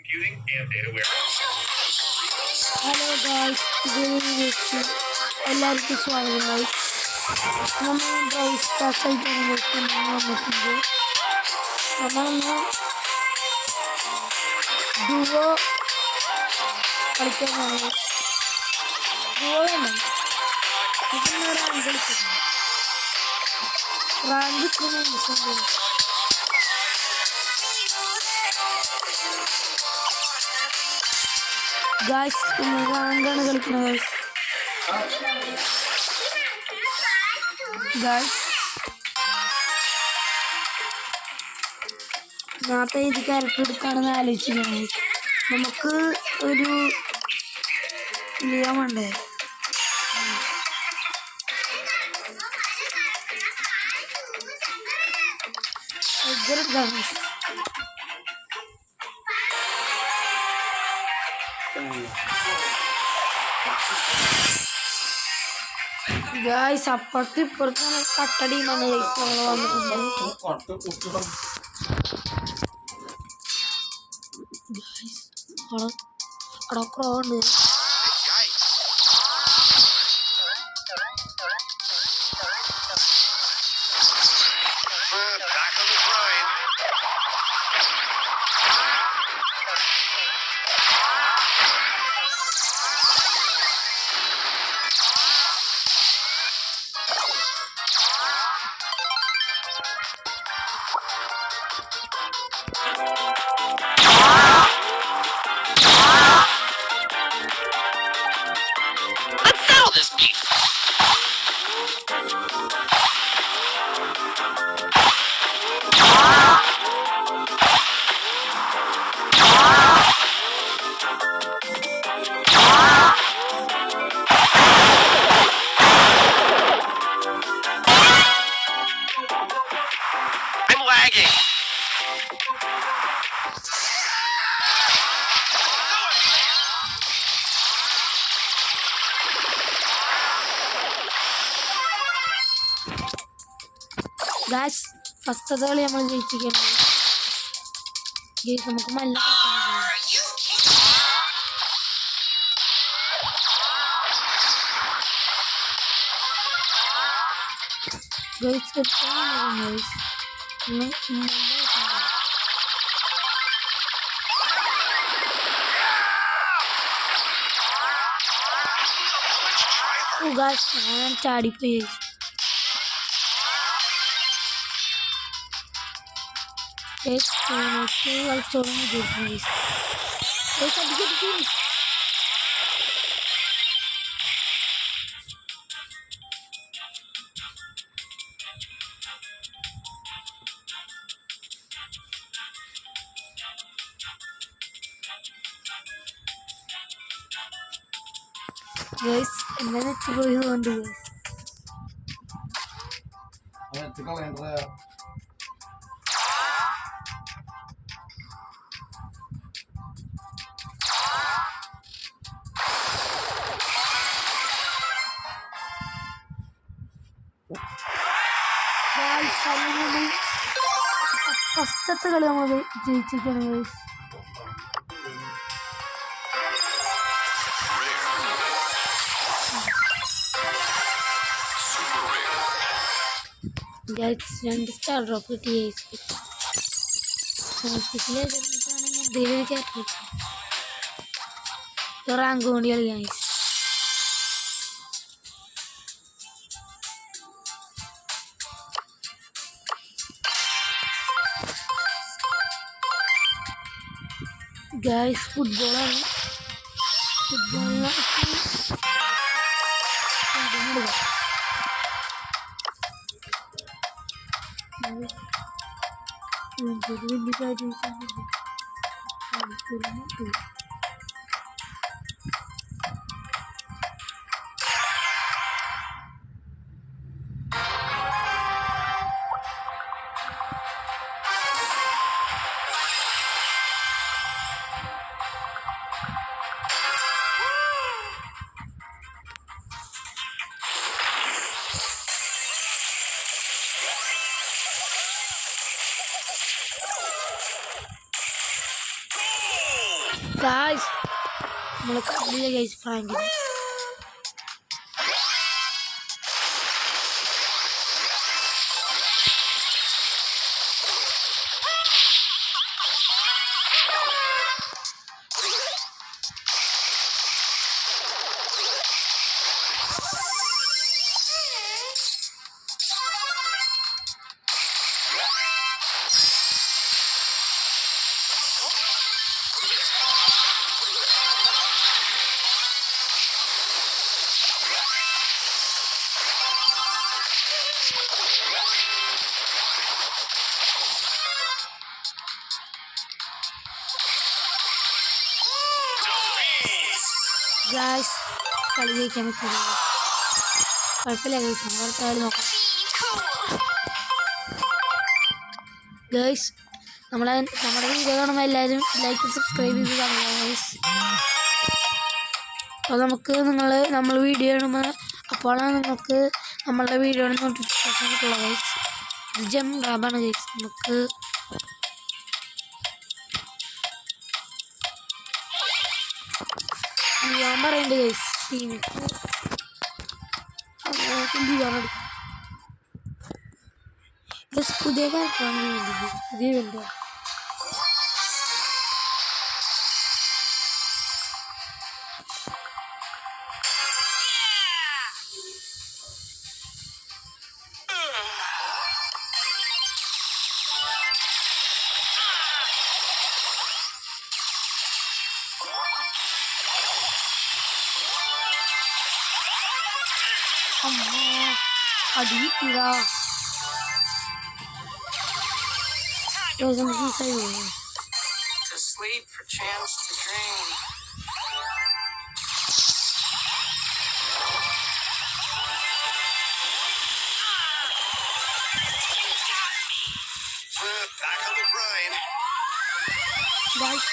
Hello guys, ഇതിലേക്ക് എല്ലാവർക്കും സ്വാഗതം ഗായ്സ്. നമ്മൾ ഗൈസ് വന്നിട്ടുണ്ട്. നമ്മളൊന്ന് ഡുവോ കളിക്കാനാണ്. ഡുവോ തന്നെ ഇതിന് റാങ്ക് കളിച്ചിട്ടുണ്ട്. റാങ്ക് ഗായ്സ്, റാങ്കാണ് കളിക്കുന്നത് ഗായ്സ്. നേരത്തെ ഇത് ക്യാരക്ടർ എടുക്കാണെന്ന് ആലോചിച്ചിരുന്നു. നമുക്ക് ഒരു നിയമമുണ്ട്. ഗായ്സ്, അപ്പുറത്ത് ഇപ്പുറത്ത് കട്ടടിയിലാണ് വന്നിട്ടുണ്ട്. അവിടെ ക്രോണ്ട്. ഗായ്സ്, ഫസ്റ്റത്തെ കളി നമ്മൾ ജയിച്ചിരിക്കണം. നമുക്ക് മല്ല ഞാൻ ചാടിപ്പോയി. കളിച്ചോളം ഗൈസ്, എന്നെ നെറ്റ് പോയതുകൊണ്ട് ഫസ്റ്റത്തെ കളി നമ്മൾ ജയിച്ചിരിക്കുകയാണ് ഗൈസ്. ഗൈസ്, 2 സ്റ്റാർ ഡ്രോപ്പ് കിട്ടി. റാങ്ക് വേണ്ടി കളി ഗൈസ്. ഗൈസ്, ഫുട്ബോളാണ്. ഫുട്ബോളിന് വലിയ കാര്യം ഗായ്സ് നമ്മൾ കണ്ടില്ല ഗൈസ് ഫ്രാങ്കിനെ. ഗായ്സ് കളി ജയിക്കാൻ പറ്റില്ല. കുഴപ്പമില്ല ഗൈസ്, നമ്മൾ കളി നോക്കാം. ഗൈസ് നമ്മുടെ വീഡിയോ കാണുമ്പോൾ എല്ലാവരും ലൈക്ക് സബ്സ്ക്രൈബ് ചെയ്ത് കാണുക ഗൈസ്. അപ്പോൾ നമ്മൾ വീഡിയോ കാണുമ്പോൾ അപ്പോഴാണ് നിങ്ങൾക്ക് നമ്മളുടെ വീഡിയോയുടെ നോട്ടിഫിക്കേഷൻ കിട്ടുള്ളൂ ഗൈസ്. ഇത് ജം റാബാണ് ഗൈസ്. നമുക്ക് ഞാൻ പറയുന്നുണ്ട് ഗൈസ്, ടീമിക്ക് പുതിയ കാറ്റാണ് വേണ്ടി പുതിയ വേണ്ട. അടിയിട്ടിടാ To sleep, perchance to dream. Back on the grind. Guys.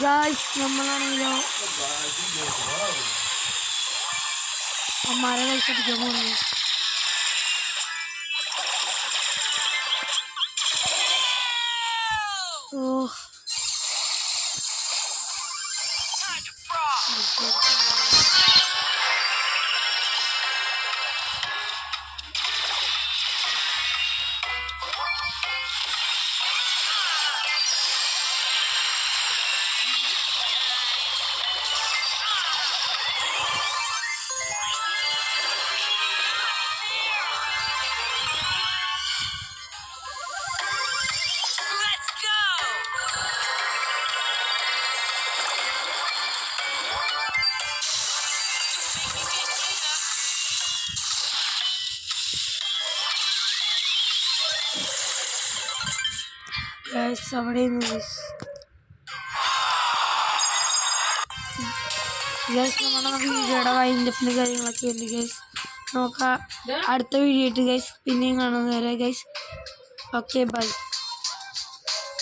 Guys, നമ്മളാണെങ്കിലോ അമ്മാരെ കളിച്ചടിക്കാൻ പോകുന്നു. ഓ guys, അവിടെ നമ്മുടെ വീഡിയോയുടെ വൈൻഡപ്പിൽ കാര്യങ്ങളൊക്കെ ഉണ്ട് ഗൈസ്. നോക്കാം അടുത്ത വീഡിയോ ആയിട്ട് ഗൈസ് പിന്നെയും കാണുന്നത് വരെ ഗൈസ്. Okay bye.